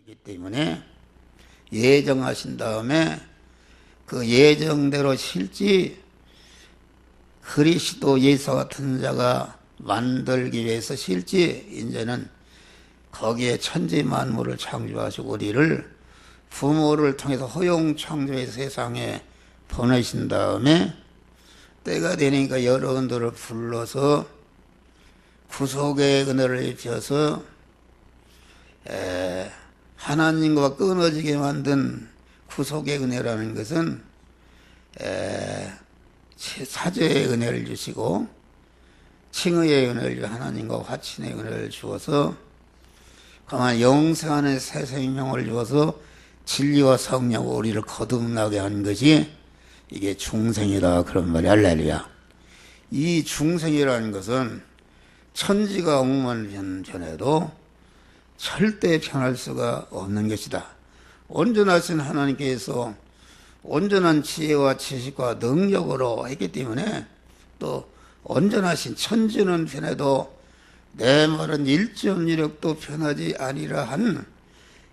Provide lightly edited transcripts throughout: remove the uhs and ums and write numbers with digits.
이기 때문에 예정하신 다음에 그 예정대로 실지 그리스도 예수 같은 자가 만들기 위해서 실지 이제는 거기에 천지 만물을 창조하시고 우리를 부모를 통해서 허용 창조의 세상에 보내신 다음에 때가 되니까 여러분들을 불러서 구속의 은혜를 입혀서 하나님과 끊어지게 만든 구속의 은혜라는 것은 사죄의 은혜를 주시고 칭의의 은혜를 주고 하나님과 화친의 은혜를 주어서 그만 영생하는 새 생명을 주어서 진리와 성령으로 우리를 거듭나게 하는 것이 이게 중생이다 그런 말이 할렐루야. 이 중생이라는 것은 천지가 엉망변해도 절대 변할 수가 없는 것이다. 온전하신 하나님께서 온전한 지혜와 지식과 능력으로 했기 때문에 또 온전하신 천지는 변해도 내 말은 1.1력도 변하지 아니라 한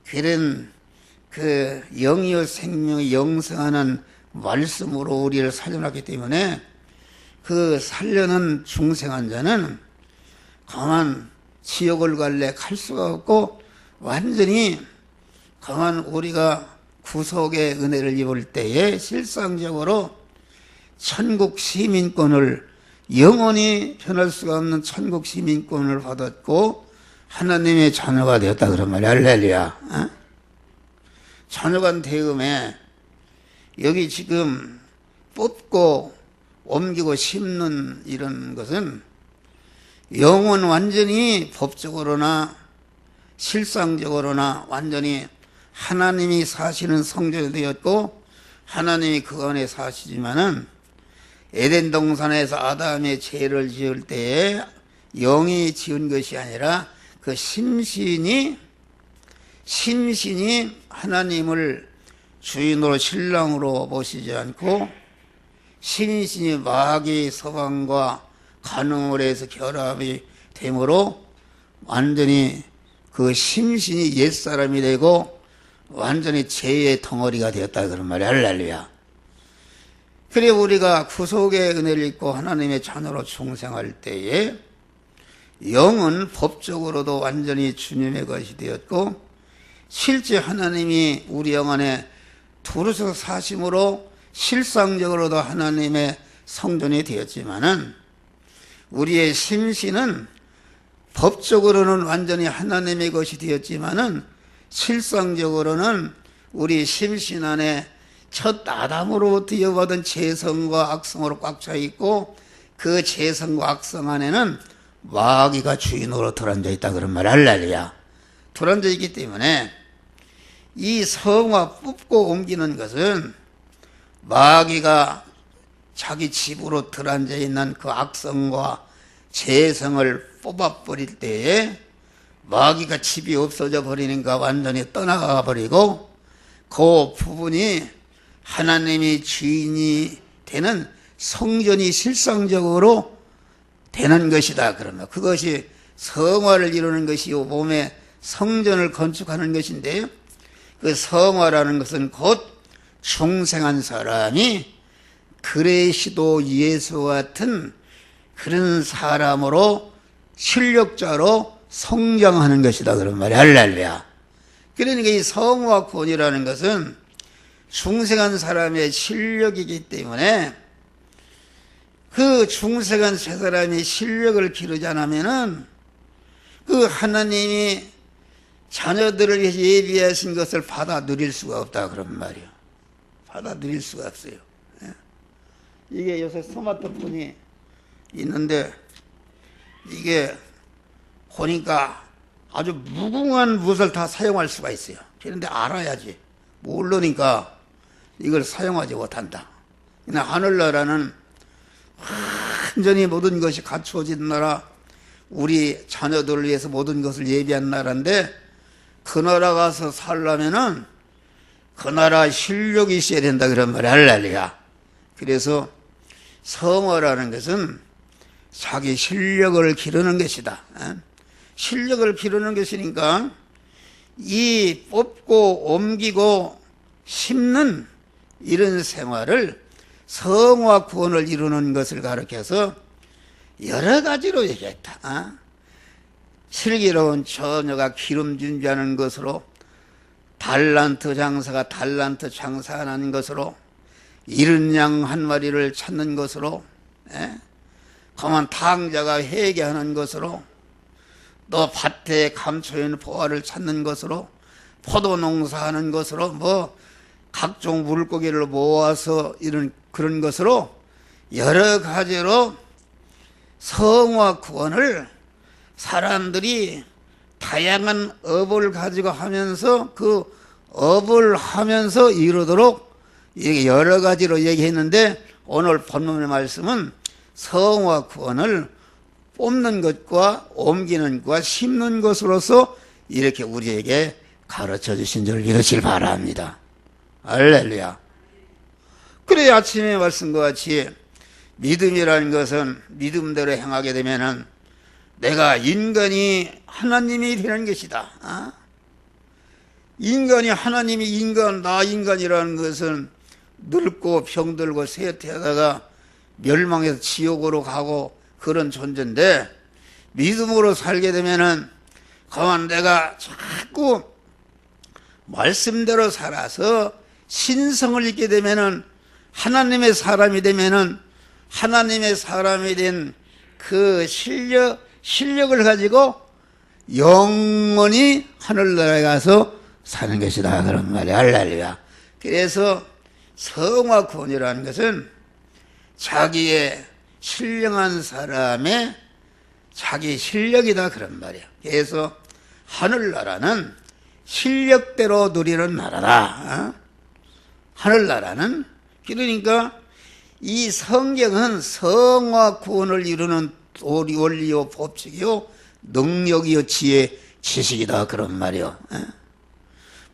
그런 그 영이여 생명이 영생하는 말씀으로 우리를 살려놨기 때문에 그 살려는 중생한 자는 가만 지옥을 갈래 갈 수가 없고 완전히 가만 우리가 구속의 은혜를 입을 때에 실상적으로 천국 시민권을 영원히 변할 수가 없는 천국 시민권을 받았고 하나님의 자녀가 되었다 그런 말이야. 할렐루야. 어? 자녀가 되음에 여기 지금 뽑고 옮기고 심는 이런 것은 영은 완전히 법적으로나 실상적으로나 완전히 하나님이 사시는 성전이 되었고 하나님이 그 안에 사시지만은 에덴 동산에서 아담의 죄를 지을 때에 영이 지은 것이 아니라 그 심신이 하나님을 주인으로 신랑으로 모시지 않고 심신이 마귀의 서방과 간음을 해서 결합이 되므로 완전히 그 심신이 옛사람이 되고 완전히 죄의 덩어리가 되었다 그런 말이야. 할렐루야. 그래 우리가 구속의 은혜를 입고 하나님의 자녀로 중생할 때에 영은 법적으로도 완전히 주님의 것이 되었고 실제 하나님이 우리 영 안에 두루서 사심으로 실상적으로도 하나님의 성전이 되었지만은 우리의 심신은 법적으로는 완전히 하나님의 것이 되었지만은 실상적으로는 우리 심신 안에 첫 아담으로부터 이어받은 죄성과 악성으로 꽉 차 있고 그 죄성과 악성 안에는 마귀가 주인으로 들어앉아 있다 그런 말 할렐루야. 들어앉아 있기 때문에 이 성화 뽑고 옮기는 것은 마귀가 자기 집으로 들어앉아 있는 그 악성과 죄성을 뽑아버릴 때에 마귀가 집이 없어져 버리니까 완전히 떠나가 버리고 그 부분이 하나님이 주인이 되는 성전이 실상적으로 되는 것이다. 그러면 그것이 성화를 이루는 것이요 몸에 성전을 건축하는 것인데요. 그 성화라는 것은 곧 중생한 사람이 그리스도 예수 같은 그런 사람으로 실력자로 성장하는 것이다 그런 말이야. 할렐루야. 그러니까 이 성화권이라는 것은 중생한 사람의 실력이기 때문에 그 중생한 세 사람이 실력을 기르지 않으면은 그 하나님이 자녀들을 위해서 예비하신 것을 받아 누릴 수가 없다 그런 말이야. 받아 누릴 수가 없어요. 이게 요새 스마트폰이 있는데 이게 보니까 아주 무궁한 무엇을 다 사용할 수가 있어요. 그런데 알아야지. 모르니까 이걸 사용하지 못한다. 그냥 하늘나라는 완전히 모든 것이 갖추어진 나라, 우리 자녀들을 위해서 모든 것을 예비한 나라인데 그 나라 가서 살려면은 그 나라 실력이 있어야 된다 그런 말이야. 할렐루야. 그래서 성화라는 것은 자기 실력을 기르는 것이다. 실력을 기르는 것이니까 이 뽑고 옮기고 심는 이런 생활을 성화 구원을 이루는 것을 가르쳐서 여러 가지로 얘기했다. 슬기로운 처녀가 기름 준비하는 것으로, 달란트 장사가 달란트 장사하는 것으로, 잃은 양 한 마리를 찾는 것으로, 가만 탕자가 회개하는 것으로, 또 밭에 감춰있는 보화를 찾는 것으로, 포도 농사하는 것으로, 뭐 각종 물고기를 모아서 이런 그런 것으로 여러 가지로 성화 구원을 사람들이 다양한 업을 가지고 하면서 그 업을 하면서 이루도록 여러 가지로 얘기했는데, 오늘 본문의 말씀은 성화 구원을 뽑는 것과 옮기는 것과 심는 것으로서 이렇게 우리에게 가르쳐 주신 줄 믿으시길 바랍니다. 할렐루야. 그래, 아침에 말씀과 같이 믿음이라는 것은 믿음대로 행하게 되면은 내가 인간이 하나님이 되는 것이다. 인간이 하나님이 인간, 나 인간이라는 것은 늙고 병들고 쇠퇴하다가 멸망해서 지옥으로 가고 그런 존재인데, 믿음으로 살게 되면은 가만 내가 자꾸 말씀대로 살아서 신성을 잊게 되면은, 하나님의 사람이 되면은 하나님의 사람이 된 그 실력을 가지고 영원히 하늘나라에 가서 사는 것이다, 그런 말이야. 할렐루야. 그래서 성화 구원이라는 것은 자기의 신령한 사람의 자기 실력이다, 그런 말이야. 그래서 하늘나라는 실력대로 누리는 나라다. 하늘나라는, 그러니까 이 성경은 성화 구원을 이루는 도리, 원리요, 법칙이요, 능력이요, 지혜, 지식이다, 그런 말이요.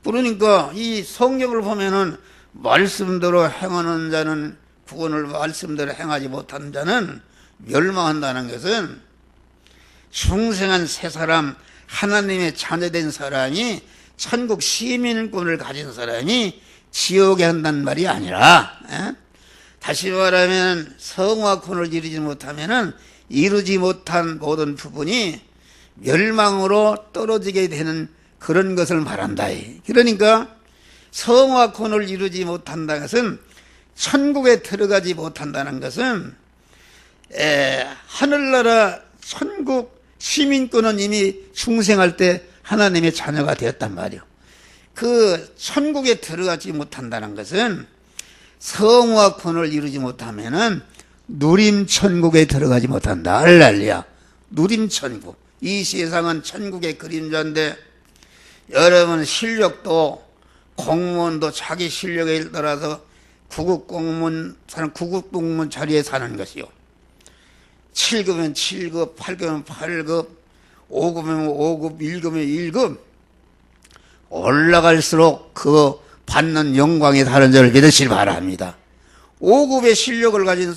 그러니까 이 성경을 보면은 말씀대로 행하는 자는 구원을, 말씀대로 행하지 못하는 자는 멸망한다는 것은 중생한 새 사람, 하나님의 자녀된 사람이, 천국 시민권을 가진 사람이 지옥에 한다는 말이 아니라, 다시 말하면 성화권을 이루지 못한 모든 부분이 멸망으로 떨어지게 되는 그런 것을 말한다. 그러니까 성화권을 이루지 못한다는 것은, 천국에 들어가지 못한다는 것은, 하늘나라 천국 시민권은 이미 중생할 때 하나님의 자녀가 되었단 말이요. 그 천국에 들어가지 못한다는 것은, 성화권을 이루지 못하면은 누림천국에 들어가지 못한다. 할렐루야. 누림천국. 이 세상은 천국의 그림자인데, 여러분 실력도, 공무원도 자기 실력에 따라서 구급공무원 자리에 사는 것이요. 7급이면 7급, 8급이면 8급, 5급이면 5급, 1급이면 1급. 올라갈수록 그 받는 영광이 다른 줄을 믿으시기 바랍니다. 5급의 실력을 가진,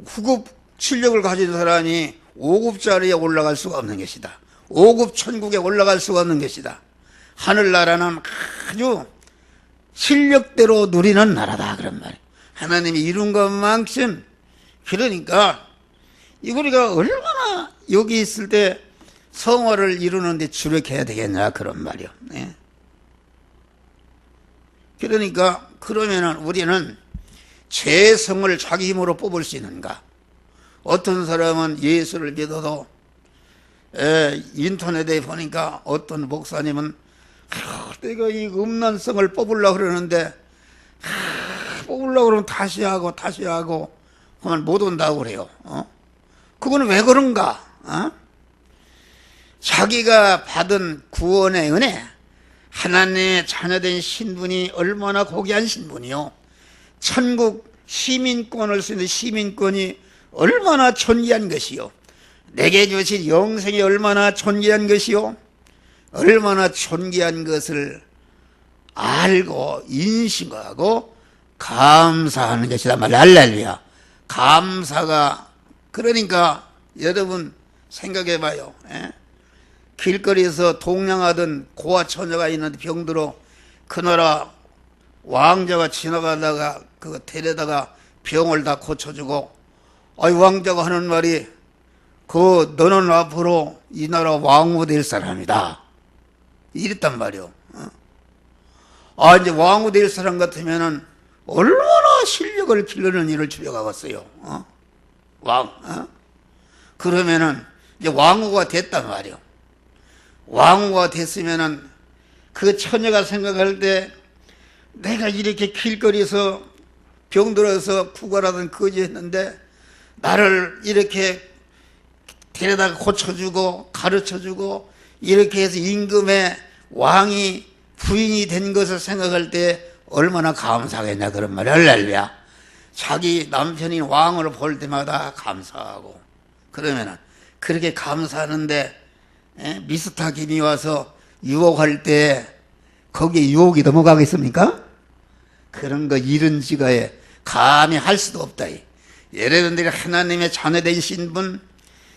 9급 실력을 가진 사람이 5급짜리에 올라갈 수가 없는 것이다. 5급 천국에 올라갈 수가 없는 것이다. 하늘나라는 아주 실력대로 누리는 나라다, 그런 말이에요. 하나님이 이룬 것만큼. 그러니까 우리가 얼마나 여기 있을 때 성화를 이루는데 주력해야 되겠냐, 그런 말이요. 네. 그러니까 그러면은 우리는 죄성을 자기 힘으로 뽑을 수 있는가? 어떤 사람은 예수를 믿어도 인터넷에 보니까 어떤 목사님은 내가 이 음란성을 뽑으려고 그러는데 뽑으려고 그러면 다시 하고 그러면 못 온다고 그래요. 그거는 왜 그런가? 자기가 받은 구원의 은혜, 하나님의 자녀된 신분이 얼마나 고귀한 신분이요. 천국 시민권을 쓰는 시민권이 얼마나 존귀한 것이요. 내게 주신 영생이 얼마나 존귀한 것이요. 얼마나 존귀한 것을 알고 인식하고 감사하는 것이다 말이야. 할렐루야. 감사가, 그러니까 여러분 생각해 봐요. 길거리에서 동냥하던 고아 처녀가 있는데 병들어 그 나라 왕자가 지나가다가 그 데려다가 병을 다 고쳐주고, 아이 왕자가 하는 말이 너는 앞으로 이 나라 왕후 될 사람이다 이랬단 말이요. 이제 왕후 될 사람 같으면은 얼마나 실력을 기르는 일을 줄여가겠어요. 그러면은 이제 왕후가 됐단 말이요. 왕후가 됐으면은 그 처녀가 생각할 때 내가 이렇게 길거리에서 병들어서 구걸하던 거지했는데 나를 이렇게 데려다가 고쳐주고 가르쳐주고 이렇게 해서 임금의 왕이 부인이 된 것을 생각할 때 얼마나 감사하겠냐 그런 말이야. 할렐루야. 자기 남편인 왕을 볼 때마다 감사하고, 그러면은 그렇게 감사하는데 미스터 김이 와서 유혹할 때 거기에 유혹이 넘어가겠습니까? 그런 거 이런 지가에 감히 할 수도 없다. 여러분들이 하나님의 자녀된 신분,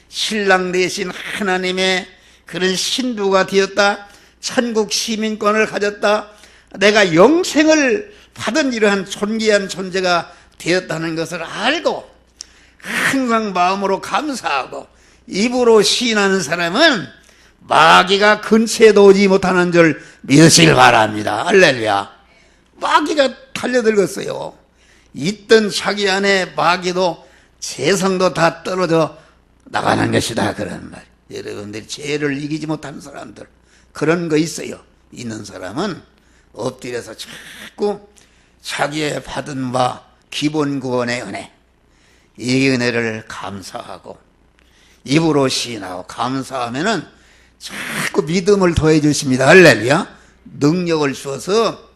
신랑 대신 하나님의 그런 신부가 되었다, 천국 시민권을 가졌다, 내가 영생을 받은 이러한 존귀한 존재가 되었다는 것을 알고 항상 마음으로 감사하고 입으로 시인하는 사람은 마귀가 근처에도 오지 못하는 줄 믿으시길 바랍니다. 할렐루야. 마귀가 달려들었어요. 있던 자기 안에 마귀도 재성도 다 떨어져 나가는 것이다 그런 말. 여러분들이 죄를 이기지 못하는 사람들 그런 거 있어요. 있는 사람은 엎드려서 자꾸 자기의 받은 바 기본 구원의 은혜, 이 은혜를 감사하고 입으로 시인하고 감사하면은 자꾸 믿음을 더해 주십니다. 할렐루야. 능력을 주어서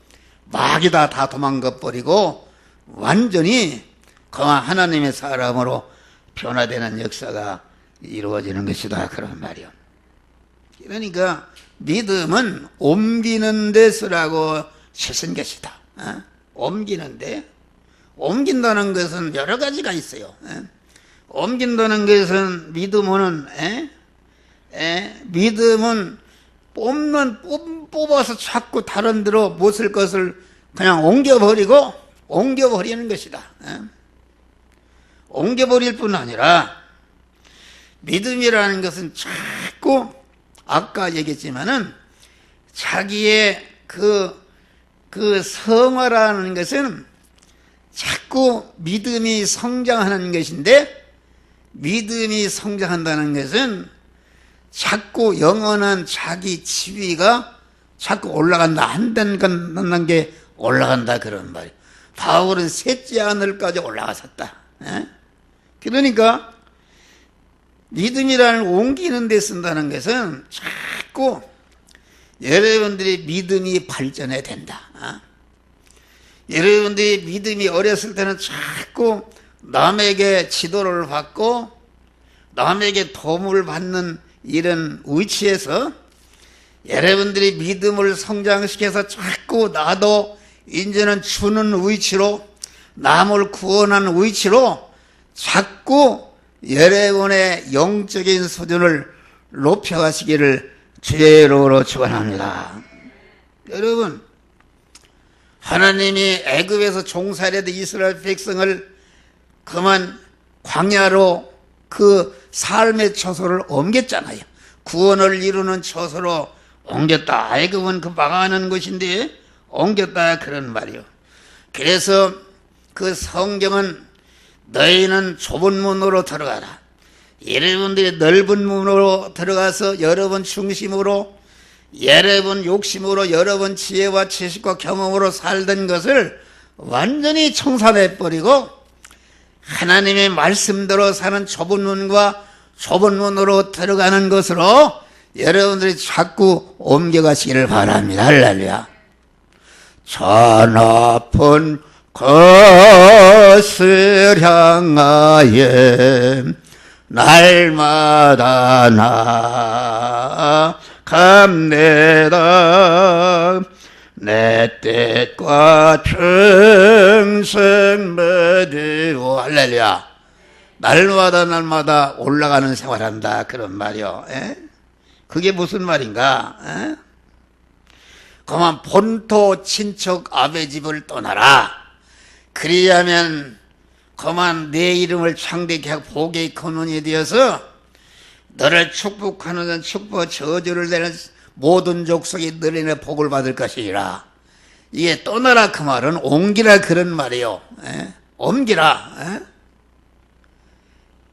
마귀다 다 도망가 버리고 완전히 강한 하나님의 사람으로 변화되는 역사가 이루어지는 것이다 그런 말이요. 그러니까 믿음은 옮기는 데 쓰라고 쓰신 것이다. 옮기는데, 옮긴다는 것은 여러 가지가 있어요. 옮긴다는 것은 믿음은 믿음은 뽑아서 자꾸 다른 데로 못 쓸 것을 그냥 옮겨버리는 것이다. 옮겨버릴 뿐 아니라 믿음이라는 것은 자꾸 아까 얘기했지만은 자기의 그 성화라는 것은 자꾸 믿음이 성장하는 것인데, 믿음이 성장한다는 것은 자꾸 영원한 자기 지위가 자꾸 올라간다. 한 단계 올라간다 그런 말이에요. 바울은 셋째 하늘까지 올라갔었다. 그러니까 믿음이라는 옮기는 데 쓴다는 것은 자꾸 여러분들이 믿음이 발전해야 된다. 여러분들이 믿음이 어렸을 때는 자꾸 남에게 지도를 받고 남에게 도움을 받는 이런 위치에서 여러분들이 믿음을 성장시켜서 자꾸 나도 이제는 주는 위치로, 남을 구원하는 위치로 자꾸 여러분의 영적인 수준을 높여가시기를 주의 이름으로 축원합니다. 여러분, 하나님이 애굽에서 종살이하던 이스라엘 백성을 그만 광야로 그 삶의 처소를 옮겼잖아요. 구원을 이루는 처소로 옮겼다. 애굽은 그 망하는 곳인데 옮겼다 그런 말이요. 그래서 그 성경은 너희는 좁은 문으로 들어가라. 여러분들이 넓은 문으로 들어가서 여러분 중심으로, 여러분 욕심으로, 여러분 지혜와 지식과 경험으로 살던 것을 완전히 청산해버리고 하나님의 말씀대로 사는 좁은 문과 좁은 문으로 들어가는 것으로 여러분들이 자꾸 옮겨가시기를 바랍니다. 할렐루야. 저 높은 것을 향하여 날마다 나갑니다. 내 뜻과 충성 모두 할렐루야. 날마다 올라가는 생활한다 그런 말이요. 그게 무슨 말인가? 에? 그만 본토 친척 아베 집을 떠나라. 그리하면 그만 내 이름을 창대케 하고 복의 근원이 되어서 너를 축복하는 축복 저주를 내는 모든 족속이 너희는 복을 받을 것이라. 이게 떠나라 그 말은 옮기라 그런 말이에요. 에? 옮기라.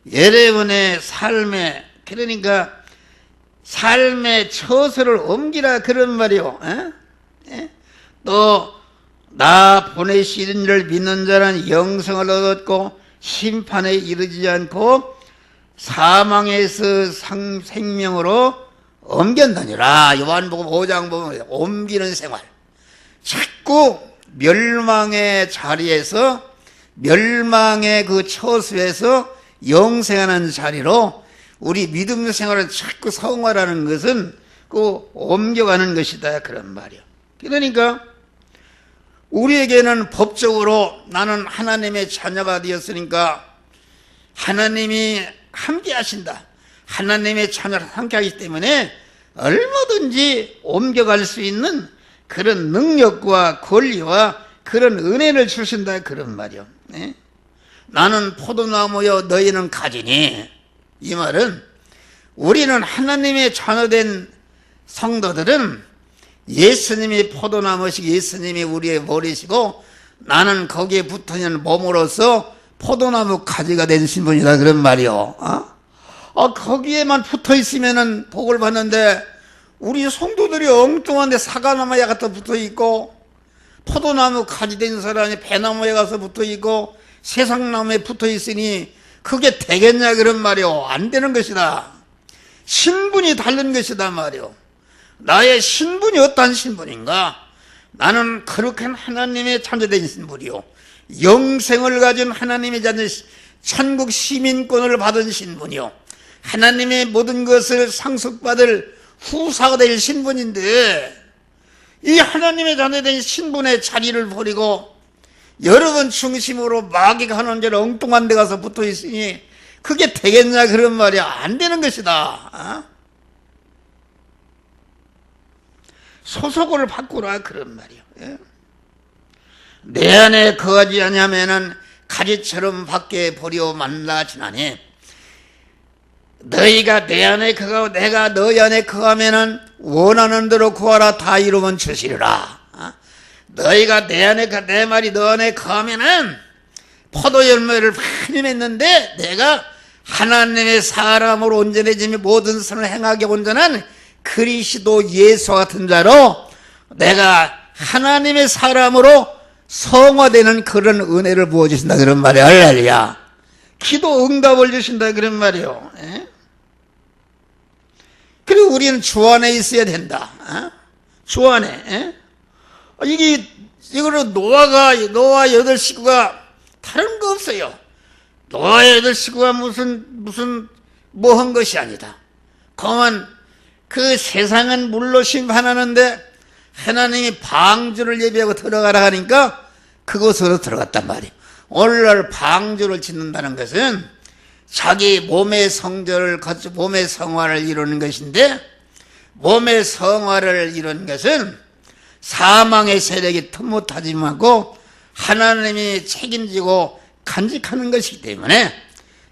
에? 여러분의 삶에 그러니까 삶의 처소를 옮기라 그런 말이요. 또 나 보내시는 이를 믿는 자는 영생을 얻었고 심판에 이르지 않고 사망에서 생명으로 옮겼느니라. 요한복음 5장 보면 옮기는 생활. 자꾸 멸망의 자리에서 멸망의 그 처소에서 영생하는 자리로 우리 믿음 생활을 자꾸 성화라는 것은 그 옮겨가는 것이다 그런 말이요. 그러니까 우리에게는 법적으로 나는 하나님의 자녀가 되었으니까 하나님이 함께 하신다. 하나님의 자녀를 함께 하기 때문에 얼마든지 옮겨갈 수 있는 그런 능력과 권리와 그런 은혜를 주신다 그런 말이요. 네? 나는 포도나무여 너희는 가지니, 이 말은 우리는 하나님의 자녀된 성도들은 예수님이 포도나무시고 예수님이 우리의 머리시고 나는 거기에 붙어있는 몸으로서 포도나무 가지가 된 신분이다 그런 말이요. 거기에만 붙어있으면 복을 받는데 우리 성도들이 엉뚱한데 사과나무에 갖다 붙어있고 포도나무 가지 된 사람이 배나무에 가서 붙어있고 세상나무에 붙어있으니 그게 되겠냐 그런 말이요. 안 되는 것이다. 신분이 다른 것이다 말이요. 나의 신분이 어떠한 신분인가? 나는 거룩한 하나님의 자녀된 신분이요, 영생을 가진 하나님의 자녀, 천국 시민권을 받은 신분이요, 하나님의 모든 것을 상속받을 후사가 될 신분인데 이 하나님의 자녀된 신분의 자리를 버리고 여러분 중심으로 마귀가 하는 대로 엉뚱한 데 가서 붙어 있으니 그게 되겠냐 그런 말이야. 안 되는 것이다. 소속을 바꾸라 그런 말이요. 내 안에 거하지 아니하면은 가지처럼 밖에 버려 만나지나니 너희가 내 안에 거하고 내가 너희 안에 거하면은 원하는 대로 구하라 다 이루면 주시리라. 너희가 내 안에 내 말이 너 안에 거하면은 포도 열매를 많이 맺는데 내가 하나님의 사람으로 온전해지며 모든 선을 행하게 온전한 그리스도 예수 같은 자로 내가 하나님의 사람으로 성화되는 그런 은혜를 부어주신다 그런 말이에요. 할렐루야. 기도 응답을 주신다 그런 말이에요. 그리고 우리는 주 안에 있어야 된다. 주 안에. 이거는 노아 여덟 식구가 다른 거 없어요. 노아 여덟 식구가 무슨 뭐 한 것이 아니다. 그만 그 세상은 물로 심판하는데 하나님이 방주를 예비하고 들어가라 하니까 그곳으로 들어갔단 말이에요. 오늘날 방주를 짓는다는 것은 자기 몸의 성전을 거쳐 몸의 성화를 이루는 것인데, 몸의 성화를 이루는 것은 사망의 세력이 틈못하지 말고 하나님이 책임지고 간직하는 것이기 때문에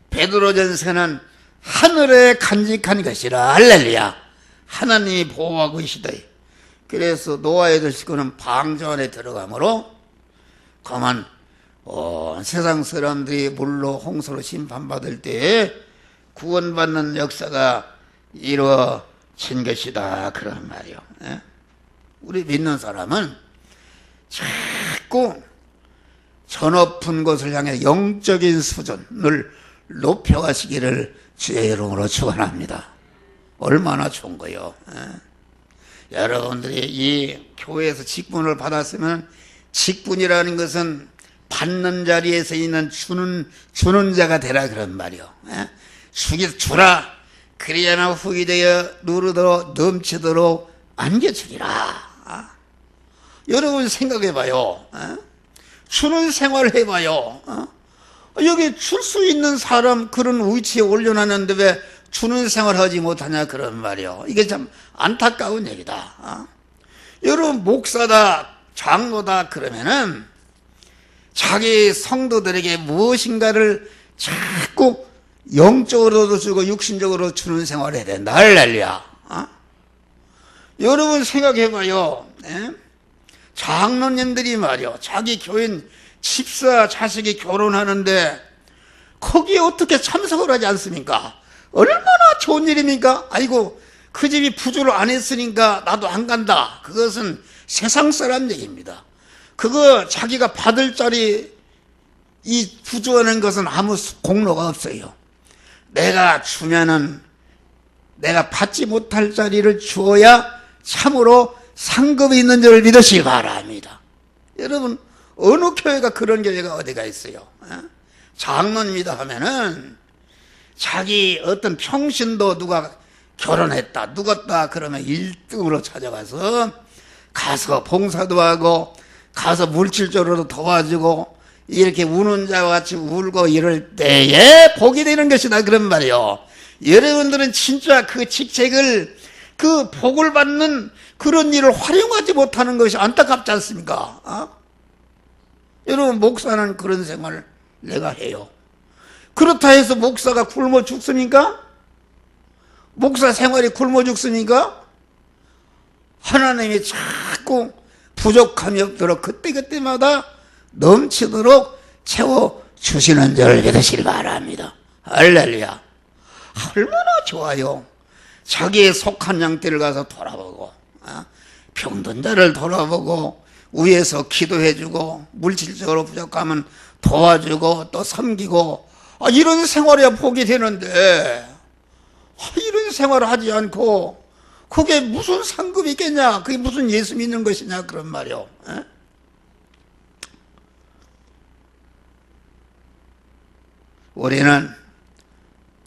베드로전서는 하늘에 간직한 것이라. 할렐루야. 하나님이 보호하고 계시다. 그래서 노아의 식구는 방주 안에 들어가므로 그만 세상 사람들이 물로 홍수로 심판받을 때에 구원받는 역사가 이루어진 것이다 그런 말이요. 우리 믿는 사람은 자꾸 저 높은 곳을 향해 영적인 수준을 높여가시기를 주의 이름으로 축원합니다. 얼마나 좋은 거요. 여러분들이 이 교회에서 직분을 받았으면, 직분이라는 것은 받는 자리에서 있는 주는 자가 되라 그런 말이요. 주라. 그리야나 후이 되어 누르도록 넘치도록 안겨주리라. 여러분 생각해봐요. 주는 생활을 해봐요. 여기 줄 수 있는 사람 그런 위치에 올려놨는데 왜 주는 생활을 하지 못하냐 그런 말이요. 이게 참 안타까운 얘기다. 여러분 목사다 장로다 그러면은 자기 성도들에게 무엇인가를 자꾸 영적으로도 주고 육신적으로 주는 생활을 해야 된다. 할렐루야. 여러분 생각해봐요. 장로님들이 말이요, 자기 교인 집사 자식이 결혼하는데 거기에 어떻게 참석을 하지 않습니까? 얼마나 좋은 일입니까? 아이고 그 집이 부조를 안 했으니까 나도 안 간다. 그것은 세상 사람 얘기입니다. 그거 자기가 받을 자리 이 부조하는 것은 아무 공로가 없어요. 내가 주면은 내가 받지 못할 자리를 주어야 참으로 상급이 있는 줄을 믿으시기 바랍니다. 여러분 어느 교회가 그런 교회가 어디가 있어요? 장로님이다 하면은 자기 어떤 평신도 누가 결혼했다 누웠다 그러면 1등으로 찾아가서 가서 봉사도 하고 가서 물질적으로도 도와주고 이렇게 우는 자와 같이 울고 이럴 때에 복이 되는 것이다 그런 말이요. 여러분들은 진짜 그 직책을 그 복을 받는 그런 일을 활용하지 못하는 것이 안타깝지 않습니까? 여러분 목사는 그런 생활을 내가 해요. 그렇다 해서 목사가 굶어 죽습니까? 목사 생활이 굶어 죽습니까? 하나님이 자꾸 부족함이 없도록 그때그때마다 넘치도록 채워주시는 줄 믿으시기 바랍니다. 할렐루야. 얼마나 좋아요. 자기의 속한 양떼를 가서 돌아보고 병든 자를 돌아보고 위에서 기도해주고 물질적으로 부족하면 도와주고 또 섬기고 이런 생활이야 복이 되는데 이런 생활을 하지 않고 그게 무슨 상급이 있겠냐, 그게 무슨 예수 믿는 것이냐 그런 말이요. 우리는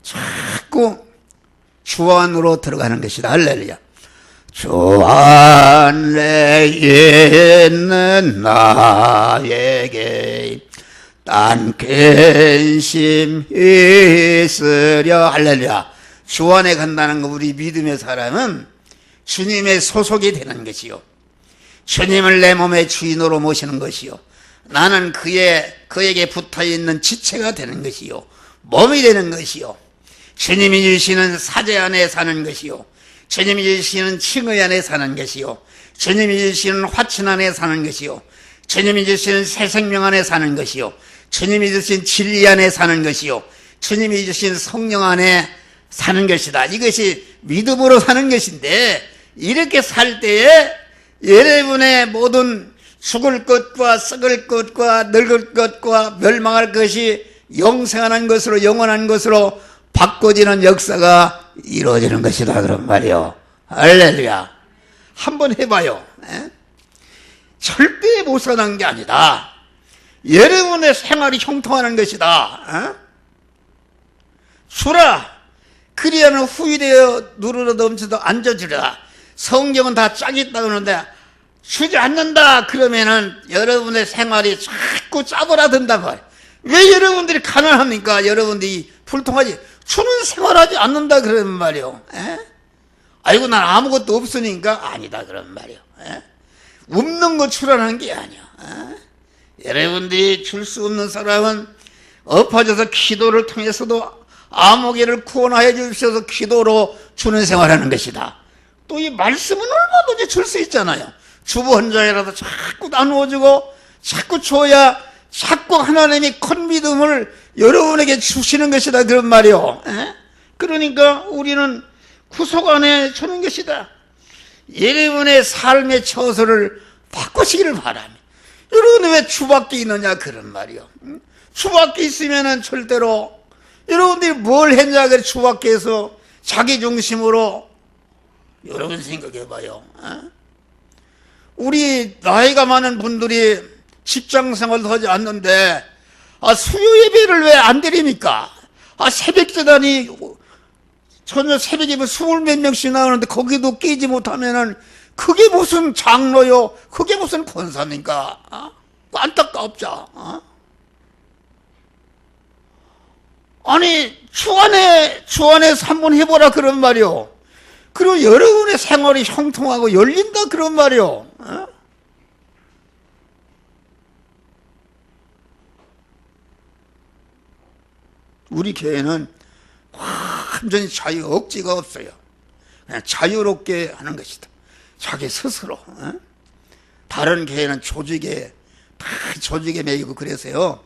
자꾸 주 안으로 들어가는 것이다. 할렐루야. 주 안에 있는 나에게 딴 근심 있으려. 할렐루야. 주 안에 간다는 거 우리 믿음의 사람은 주님의 소속이 되는 것이요, 주님을 내 몸의 주인으로 모시는 것이요, 나는 그에게 붙어있는 지체가 되는 것이요, 몸이 되는 것이요, 주님이 주시는 사제 안에 사는 것이요, 주님이 주시는 칭의 안에 사는 것이요, 주님이 주시는 화친 안에 사는 것이요, 주님이 주시는 새 생명 안에 사는 것이요, 주님이 주신 진리 안에 사는 것이요, 주님이 주신 성령 안에 사는 것이다. 이것이 믿음으로 사는 것인데, 이렇게 살 때에 여러분의 모든 죽을 것과 썩을 것과 늙을 것과 멸망할 것이 영생하는 것으로, 영원한 것으로 바꿔지는 역사가 이루어지는 것이다 그런 말이요. 할렐루야. 한번 해봐요. 절대 못 사는 게 아니다. 여러분의 생활이 형통하는 것이다. 주라 그리하면 후이되어 누르러 넘쳐도 앉아주라. 성경은 다 짝이 있다고 하는데 주지 않는다 그러면은 여러분의 생활이 자꾸 짜부라든다고. 왜 여러분들이 가난합니까? 여러분들이 불통하지 주는 생활하지 않는다 그러는 말이요. 아이고 난 아무것도 없으니까. 아니다 그런 말이요. 없는 거 주라는 게 아니야. 여러분들이 줄 수 없는 사람은 엎어져서 기도를 통해서도 아무개를 구원하여 주셔서 기도로 주는 생활하는 것이다. 또 이 말씀은 얼마든지 줄 수 있잖아요. 주부 혼자라도 자꾸 나누어주고 자꾸 줘야 자꾸 하나님이 큰 믿음을 여러분에게 주시는 것이다 그런 말이요. 그러니까 우리는 구속 안에 주는 것이다. 여러분의 삶의 처소를 바꾸시기를 바랍니다. 여러분이 왜 주밖에 있느냐 그런 말이요. 주밖에 있으면은 절대로 여러분들이 뭘 했냐 그래. 주밖에서 자기 중심으로. 여러분 생각해봐요. 우리 나이가 많은 분들이 직장생활도 하지 않는데 수요 예배를 왜 안 드립니까? 새벽재단이 저녁 새벽예배 20몇 명씩 나오는데 거기도 끼지 못하면은 그게 무슨 장로요, 그게 무슨 권사입니까? 안타깝죠. 아니 주 안에서 한번 해보라 그런 말이요. 그리고 여러분의 생활이 형통하고 열린다 그런 말이요. 어? 우리 교회는 완전히 자유 억지가 없어요. 그냥 자유롭게 하는 것이다. 자기 스스로. 어? 다른 교회는 조직에 다 조직에 매이고 그래서요.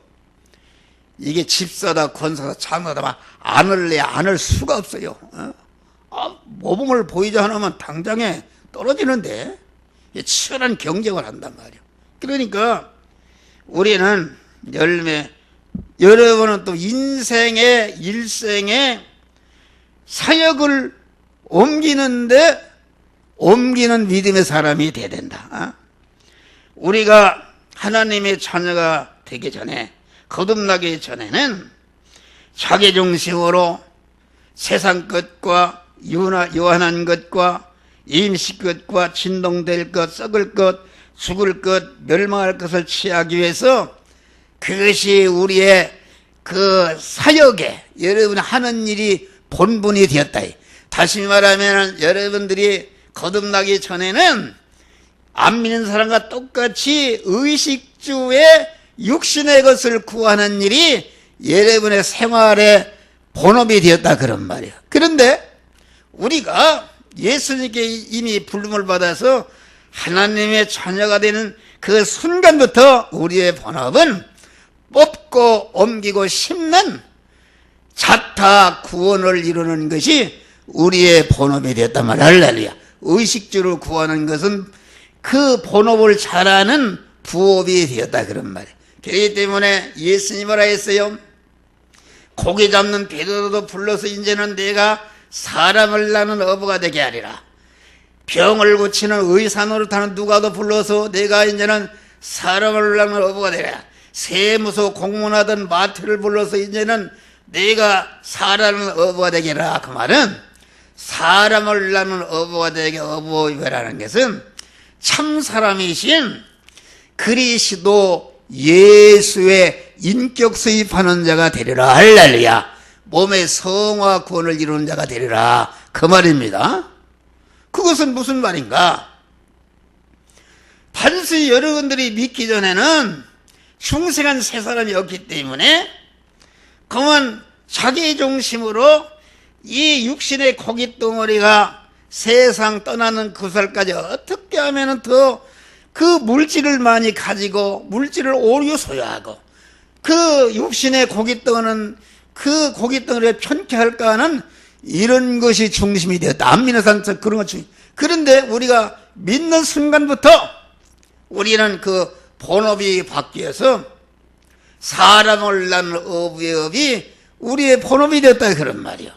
이게 집사다 권사다 장로다 막 안을 수가 없어요. 어? 모범을 보이자 하면 당장에 떨어지는데 치열한 경쟁을 한단 말이에요. 그러니까 우리는 여러분은 또 일생의 사역을 옮기는 믿음의 사람이 돼야 된다. 어? 우리가 하나님의 자녀가 되기 전에, 거듭나기 전에는 자기중심으로 세상 것과 유한한 것과 임시 것과 진동될 것, 썩을 것, 죽을 것, 멸망할 것을 취하기 위해서 그것이 우리의 그 사역에 여러분이 하는 일이 본분이 되었다. 다시 말하면 여러분들이 거듭나기 전에는 안 믿는 사람과 똑같이 의식주의 육신의 것을 구하는 일이 여러분의 생활의 본업이 되었다 그런 말이에요. 그런데 우리가 예수님께 이미 부름을 받아서 하나님의 자녀가 되는 그 순간부터 우리의 본업은 뽑고 옮기고 심는 자타 구원을 이루는 것이 우리의 본업이 되었단 말이에요. 할렐루야. 의식주를 구하는 것은 그 본업을 잘하는 부업이 되었다 그런 말이에요. 그렇기 때문에 예수님 뭐라 했어요? 고기 잡는 베드로도 불러서 이제는 내가 사람을 낳는 어부가 되게 하리라. 병을 고치는 의사 노릇하는 누가도 불러서 내가 이제는 사람을 낳는 어부가 되리라. 세무서 공문하던 마태를 불러서 이제는 내가 사람을 어부가 되게 하라. 그 말은 사람을 낳는 어부가 되게 어부이라는 것은 참 사람이신 그리스도 예수의 인격 수입하는 자가 되리라. 할렐루야. 몸의 성화 구원을 이루는 자가 되리라. 그 말입니다. 그것은 무슨 말인가? 단순히 여러분들이 믿기 전에는 중생한 새 사람이 없기 때문에 그만 자기 중심으로 이 육신의 고깃덩어리가 세상 떠나는 그 살까지 어떻게 하면 더 그 물질을 많이 가지고 물질을 오류 소유하고 그 육신의 고깃덩어리는 그 고깃덩어리를 편케할까 하는 이런 것이 중심이 되었다. 안 믿는 사람 그런 것 중심. 그런데 우리가 믿는 순간부터 우리는 그 본업이 바뀌어서 사람을 낳는 어부의 업이 우리의 본업이 됐다 그런 말이요.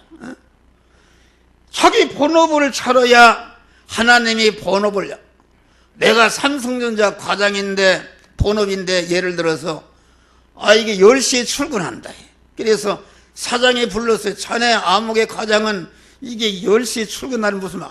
자기 본업을 차려야 하나님이 본업을, 내가 삼성전자 과장인데 본업인데 예를 들어서 이게 10시에 출근한다. 그래서 사장이 불렀어요. 자네 암흑의 과장은 이게 10시에 출근하는 무슨 말?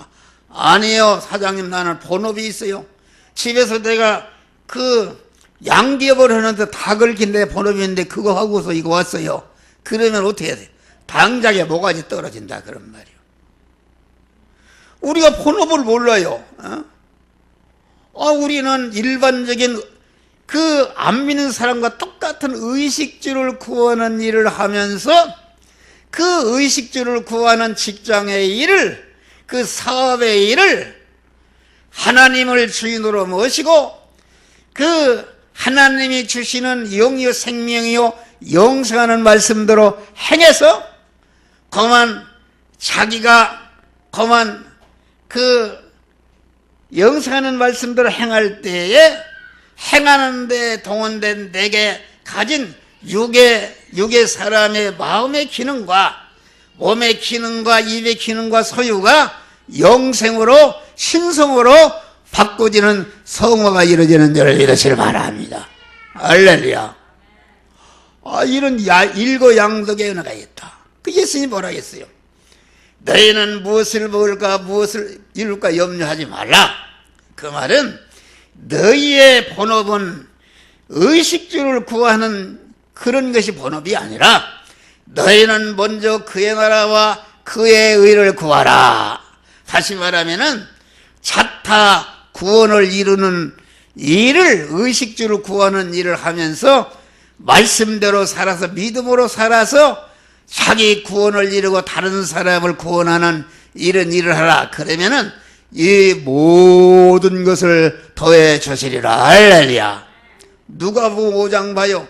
아니에요 사장님, 나는 본업이 있어요. 집에서 내가 그 양기업을 하는데 닭을 긴데 본업이 있는데 그거 하고서 이거 왔어요. 그러면 어떻게 해야 돼? 당장에 모가지 떨어진다 그런 말이에요. 우리가 본업을 몰라요. 우리는 일반적인 그 안 믿는 사람과 똑같은 의식주를 구하는 일을 하면서 그 의식주를 구하는 직장의 일을, 그 사업의 일을 하나님을 주인으로 모시고 그 하나님이 주시는 영이요 생명이요 영생하는 말씀대로 행해서 그만 자기가 그만 그 영생하는 말씀대로 행할 때에 행하는 데 동원된 내게 가진 육의 사람의 마음의 기능과 몸의 기능과 입의 기능과 소유가 영생으로 신성으로 바꿔지는 성화가 이루어지는 줄을 믿으시길 바랍니다. 할렐루야. 이런 일거양득의 은혜가 있다. 그 예수님이 뭐라 했어요? 너희는 무엇을 먹을까 무엇을 이룰까 염려하지 말라. 그 말은 너희의 본업은 의식주를 구하는 그런 것이 본업이 아니라 너희는 먼저 그의 나라와 그의 의를 구하라. 다시 말하면은 자타 구원을 이루는 일을, 의식주를 구하는 일을 하면서 말씀대로 살아서, 믿음으로 살아서 자기 구원을 이루고 다른 사람을 구원하는 이런 일을 하라. 그러면은 이 모든 것을 더해 주시리라. 할렐루야. 누가복음 5장 봐요.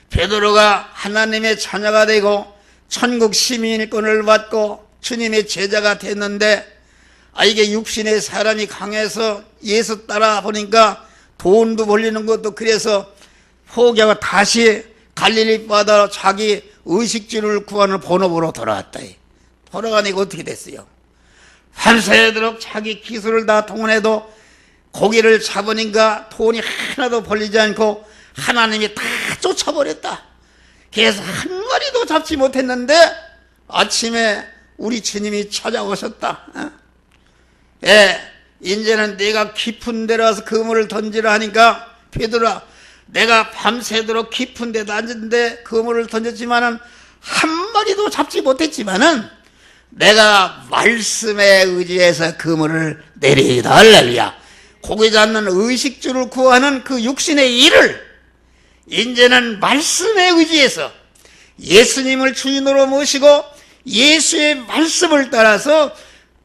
베드로가 하나님의 자녀가 되고 천국 시민권을 받고 주님의 제자가 됐는데, 이게 육신의 사람이 강해서 예수 따라 보니까 돈도 벌리는 것도 그래서 포기하고 다시 갈릴리 바다 자기 의식주를 구하는 본업으로 돌아왔다. 돌아가니까 어떻게 됐어요? 밤새도록 자기 기술을 다 동원해도 고기를 잡으니까 돈이 하나도 벌리지 않고 하나님이 다 쫓아버렸다. 그래서 한 마리도 잡지 못했는데 아침에 우리 주님이 찾아오셨다. 이제는 내가 깊은 데로 와서 그물을 던지라 하니까, 베드로야, 내가 밤새도록 깊은 데도 앉았는데 그물을 던졌지만은 한 마리도 잡지 못했지만은 내가 말씀에 의지해서 그물을 내리이다. 할렐루야. 고기 잡는 의식주를 구하는 그 육신의 일을 이제는 말씀에 의지해서 예수님을 주인으로 모시고 예수의 말씀을 따라서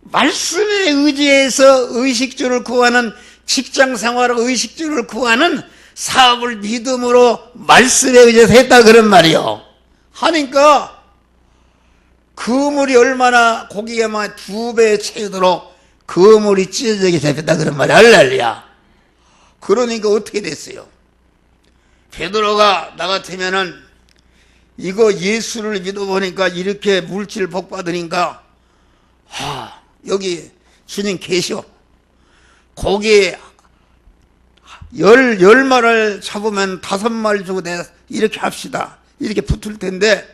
말씀에 의지해서 의식주를 구하는, 직장생활을 의식주를 구하는 사업을 믿음으로 말씀에 의지해서 했다 그런 말이요. 하니까 그물이 얼마나 고기가 막 2배 채우도록 그물이 찢어지게 잡혔다 그런 말이야. 할렐루야. 그러니까 어떻게 됐어요? 베드로가 나 같으면은 이거 예수를 믿어보니까 이렇게 물질 복 받으니까 여기 주님 계셔. 고기 10마리를 잡으면 5마리 주고 내가 이렇게 합시다. 이렇게 붙을 텐데,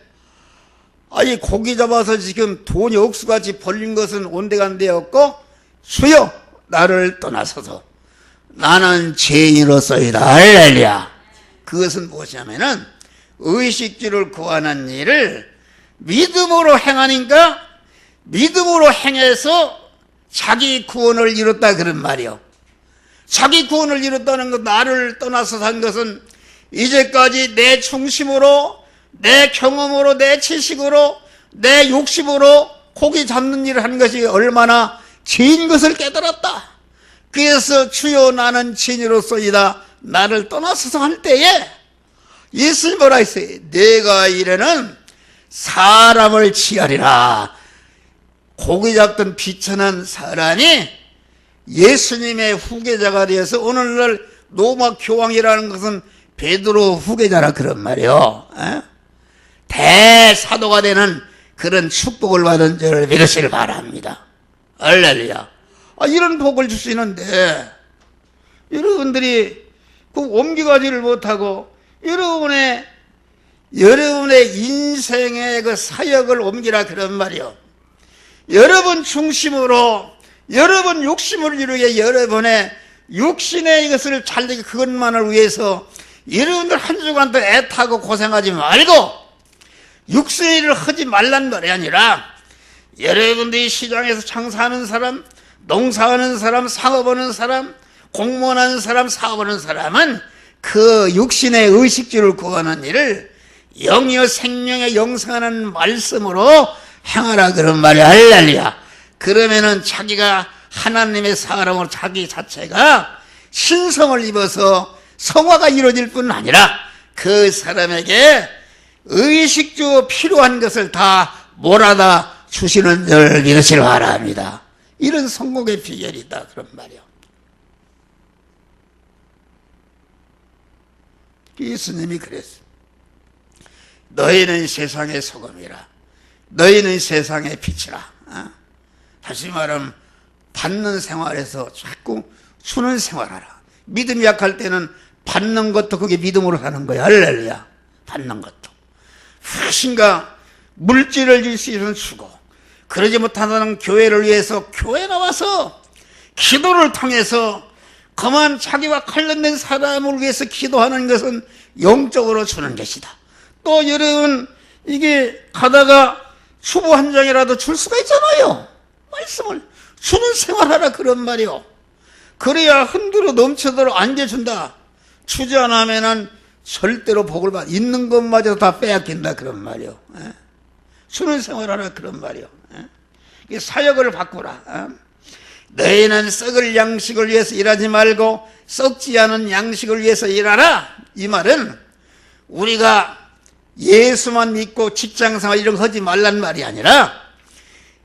이 고기 잡아서 지금 돈이 억수같이 벌린 것은 온데간데 없고, 주여 나를 떠나서서 나는 죄인으로서이다. 할렐루야. 그것은 무엇이냐면은 의식주를 구하는 일을 믿음으로 행하니까, 믿음으로 행해서 자기 구원을 이뤘다 그런 말이요. 자기 구원을 이뤘다는 것, 나를 떠나서 산 것은 이제까지 내 중심으로, 내 경험으로, 내 지식으로, 내 욕심으로 고기 잡는 일을 한 것이 얼마나 죄인 것을 깨달았다. 그래서 주여 나는 죄인으로서이다, 나를 떠나서서 할 때에 예수님 뭐라 했어요? 내가 이래는 사람을 취하리라. 고기 잡던 비천한 사람이 예수님의 후계자가 되어서 오늘날 로마 교황이라는 것은 베드로 후계자라 그런 말이요. 대사도가 되는 그런 축복을 받은 줄을 믿으시길 바랍니다. 할렐루야. 이런 복을 주시는데 여러분들이 그 옮겨가지를 못하고 여러분의 인생의 그 사역을 옮기라 그런 말이요. 여러분 중심으로, 여러분 욕심을 이루게, 여러분의 육신의 이것을 잘되게 그것만을 위해서 여러분들 한 주간도 애타고 고생하지 말고 육신의 일을 하지 말란 말이 아니라, 여러분들이 시장에서 장사하는 사람, 농사하는 사람, 상업하는 사람, 공무원하는 사람, 사업하는 사람은 그 육신의 의식주를 구하는 일을 영이요 생명의 영생하는 말씀으로 행하라 그런 말이 할렐루야. 그러면은 자기가 하나님의 사람으로 자기 자체가 신성을 입어서 성화가 이루어질 뿐 아니라 그 사람에게 의식주 필요한 것을 다 몰아다 주시는 줄 믿으시길 바랍니다. 이런 성공의 비결이 있다 그런 말이요. 예수님이 그랬어요. 너희는 세상의 소금이라, 너희는 세상의 빛이라. 다시 말하면 받는 생활에서 자꾸 주는 생활하라. 믿음이 약할 때는 받는 것도 그게 믿음으로 사는 거야. 할렐루야. 받는 것도 무엇인가 물질을 줄 수 있으면 주고, 그러지 못하는 교회를 위해서 교회 나와서 기도를 통해서 그만 자기와 관련된 사람을 위해서 기도하는 것은 영적으로 주는 것이다. 또 여러분 이게 가다가 주보 한 장이라도 줄 수가 있잖아요. 말씀을 주는 생활하라 그런 말이요. 그래야 흔들어 넘쳐들어 안겨준다. 주지 않으면은 절대로 복을 받. 있는 것마저 다 빼앗긴다 그런 말이요. 주는 생활하라 그런 말이요. 이 사역을 바꾸라. 너희는 썩을 양식을 위해서 일하지 말고 썩지 않은 양식을 위해서 일하라. 이 말은 우리가 예수만 믿고 직장생활 이런 거 하지 말란 말이 아니라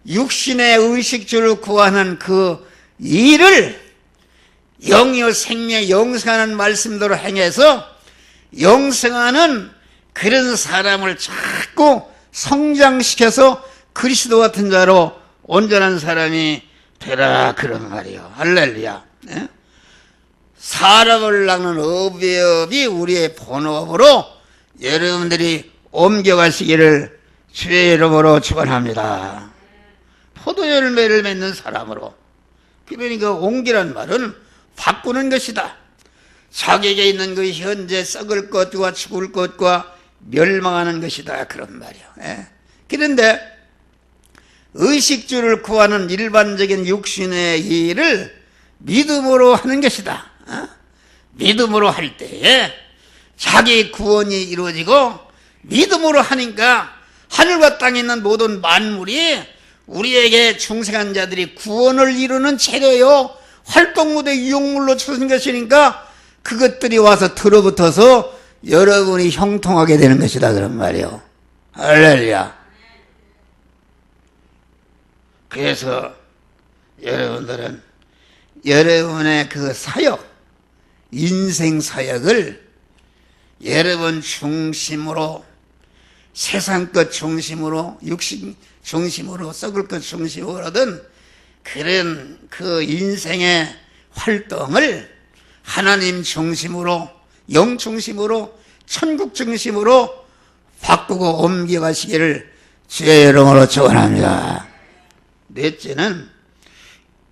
육신의 의식주를 구하는 그 일을 영이요 생명 영생하는 말씀대로 행해서 영생하는 그런 사람을 자꾸 성장시켜서 그리스도 같은 자로 온전한 사람이 되라 그런 말이요. 할렐루야. 사람을 낚는 어비업이 우리의 본업으로 여러분들이 옮겨가시기를 주의 이름으로 축원합니다. 포도 열매를 맺는 사람으로. 그러니까 옮기란 말은 바꾸는 것이다. 자기에게 있는 것이 현재 썩을 것과 죽을 것과 멸망하는 것이다 그런 말이요. 그런데 의식주를 구하는 일반적인 육신의 일을 믿음으로 하는 것이다. 믿음으로 할 때에 자기 구원이 이루어지고 믿음으로 하니까 하늘과 땅에 있는 모든 만물이 우리에게 중생한 자들이 구원을 이루는 재료요 활동무대 유용물로 주신 것이니까 그것들이 와서 들어붙어서 여러분이 형통하게 되는 것이다 그런 말이요. 할렐루야. 그래서 여러분들은 여러분의 그 사역, 인생 사역을 여러분 중심으로, 세상 것 중심으로, 육신 중심으로, 썩을 것 중심으로 하던 그런 그 인생의 활동을 하나님 중심으로, 영 중심으로, 천국 중심으로 바꾸고 옮겨가시기를 주의 이름으로 축원합니다. 넷째는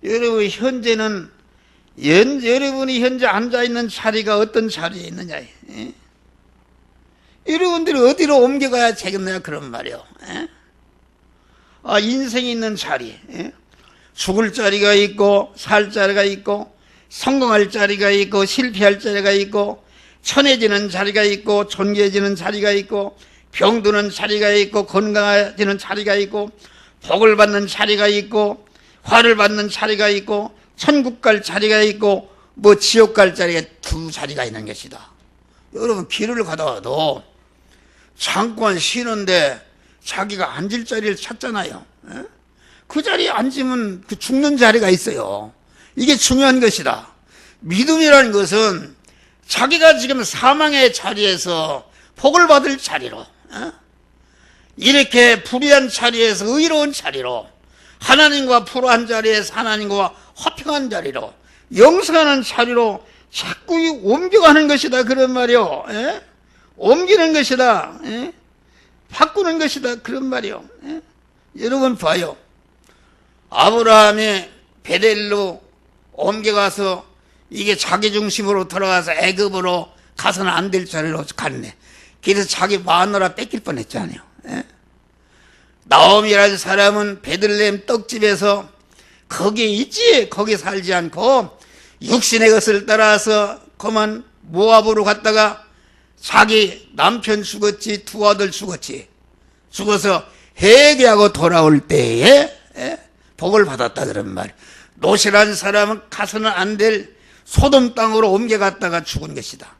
여러분 현재는 여러분이 현재 앉아있는 자리가 어떤 자리에 있느냐. 여러분들이 어디로 옮겨가야 되겠냐 그런 말이요. 인생이 있는 자리, 죽을 자리가 있고 살 자리가 있고 성공할 자리가 있고 실패할 자리가 있고 천해지는 자리가 있고 존귀해지는 자리가 있고 병드는 자리가 있고 건강해지는 자리가 있고 복을 받는 자리가 있고 화를 받는 자리가 있고 천국 갈 자리가 있고 뭐 지옥 갈 자리가 두 자리가 있는 것이다. 여러분 길을 가다가도 잠깐 쉬는데 자기가 앉을 자리를 찾잖아요. 그 자리에 앉으면 그 죽는 자리가 있어요. 이게 중요한 것이다. 믿음이라는 것은 자기가 지금 사망의 자리에서 복을 받을 자리로, 이렇게 불의한 자리에서 의로운 자리로, 하나님과 불화한 자리에서 하나님과 화평한 자리로, 영생하는 자리로 자꾸 옮겨가는 것이다 그런 말이요. 옮기는 것이다. 바꾸는 것이다 그런 말이요. 여러분 봐요. 아브라함이 베델로 옮겨가서 이게 자기 중심으로 들어가서 애굽으로 가서는 안 될 자리로 갔네. 그래서 자기 마누라 뺏길 뻔했잖아요. 나옴이라는 사람은 베들레헴 떡집에서 거기에 있지, 거기 살지 않고 육신의 것을 따라서 그만 모압으로 갔다가 자기 남편 죽었지, 두 아들 죽었지. 죽어서 회개하고 돌아올 때에 복을 받았다 그런 말. 롯이라는 사람은 가서는 안 될 소돔 땅으로 옮겨갔다가 죽은 것이다.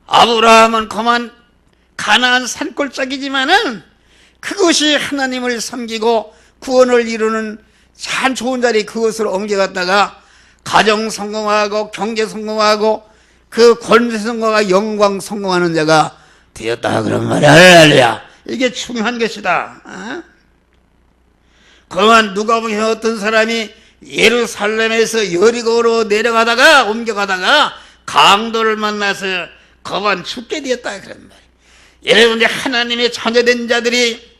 아브라함은 그만 가나안 산골짜기지만은 그것이 하나님을 섬기고 구원을 이루는 참 좋은 자리 그것으로 옮겨갔다가 가정 성공하고 경제 성공하고 그 권세 성공하고 영광 성공하는 자가 되었다 그런 말이야. 할렐루야. 이게 중요한 것이다. 그만 누가 보면 어떤 사람이 예루살렘에서 여리고로 내려가다가 옮겨가다가 강도를 만나서 그만 죽게 되었다 그런 말이야. 여러분들 하나님의 자녀된 자들이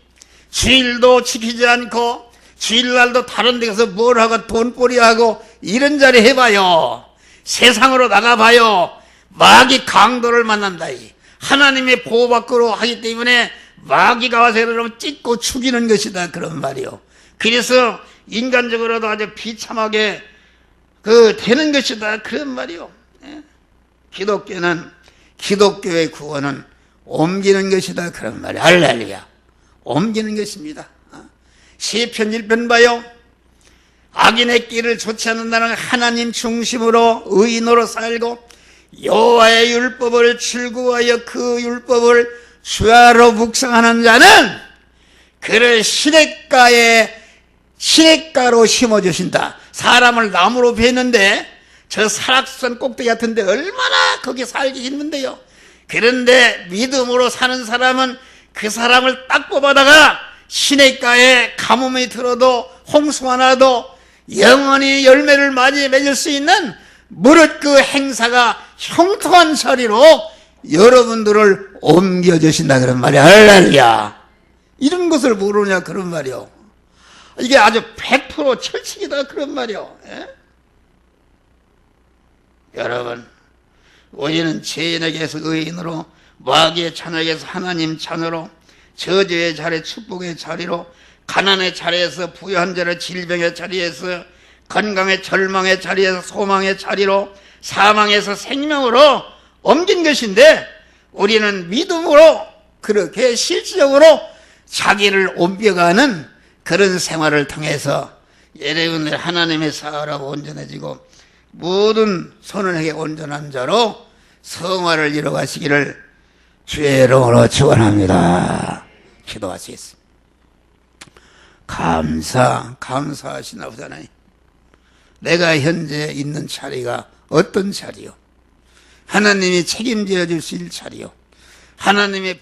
주일도 지키지 않고 주일날도 다른 데 가서 뭘 하고 돈벌이 하고 이런 자리 해봐요. 세상으로 나가봐요. 마귀 강도를 만난다. 하나님의 보호 밖으로 하기 때문에 마귀가 와서 여러분 찢고 죽이는 것이다 그런 말이요. 그래서 인간적으로도 아주 비참하게 되는 것이다 그런 말이요. 기독교는 기독교의 구원은 옮기는 것이다 그런 말이야. 할렐루야. 옮기는 것입니다. 시편 1편 봐요. 악인의 길을 좋지 않는 나는 하나님 중심으로 의인으로 살고 여호와의 율법을 출구하여 그 율법을 주야로 묵상하는 자는 그를 시냇가로 심어주신다. 사람을 나무로 베는데 저 설악산 꼭대기 같은데 얼마나 거기 살기 힘든데요. 그런데 믿음으로 사는 사람은 그 사람을 딱 뽑아다가 시냇가에 가뭄이 들어도 홍수가 나도 영원히 열매를 많이 맺을 수 있는 무릇 그 행사가 형통한 자리로 여러분들을 옮겨주신다 그런 말이야. 할렐루야. 이런 것을 모르냐 그런 말이요. 이게 아주 100% 철칙이다 그런 말이요. 여러분, 우리는 죄인에게서 의인으로, 마귀의 자녀에게서 하나님 자녀로, 저주의 자리 축복의 자리로, 가난의 자리에서 부유한 자리, 질병의 자리에서, 건강의 절망의 자리에서 소망의 자리로, 사망에서 생명으로 옮긴 것인데, 우리는 믿음으로 그렇게 실질적으로 자기를 옮겨가는 그런 생활을 통해서 여러분들 하나님의 사하라고 온전해지고 모든 선언에게 온전한 자로 성화를 이뤄가시기를 주의 이름으로 축원합니다. 기도하시겠습니다. 감사하시나 보잖아요. 내가 현재 있는 자리가 어떤 자리요? 하나님이 책임져 주실 자리요. 하나님의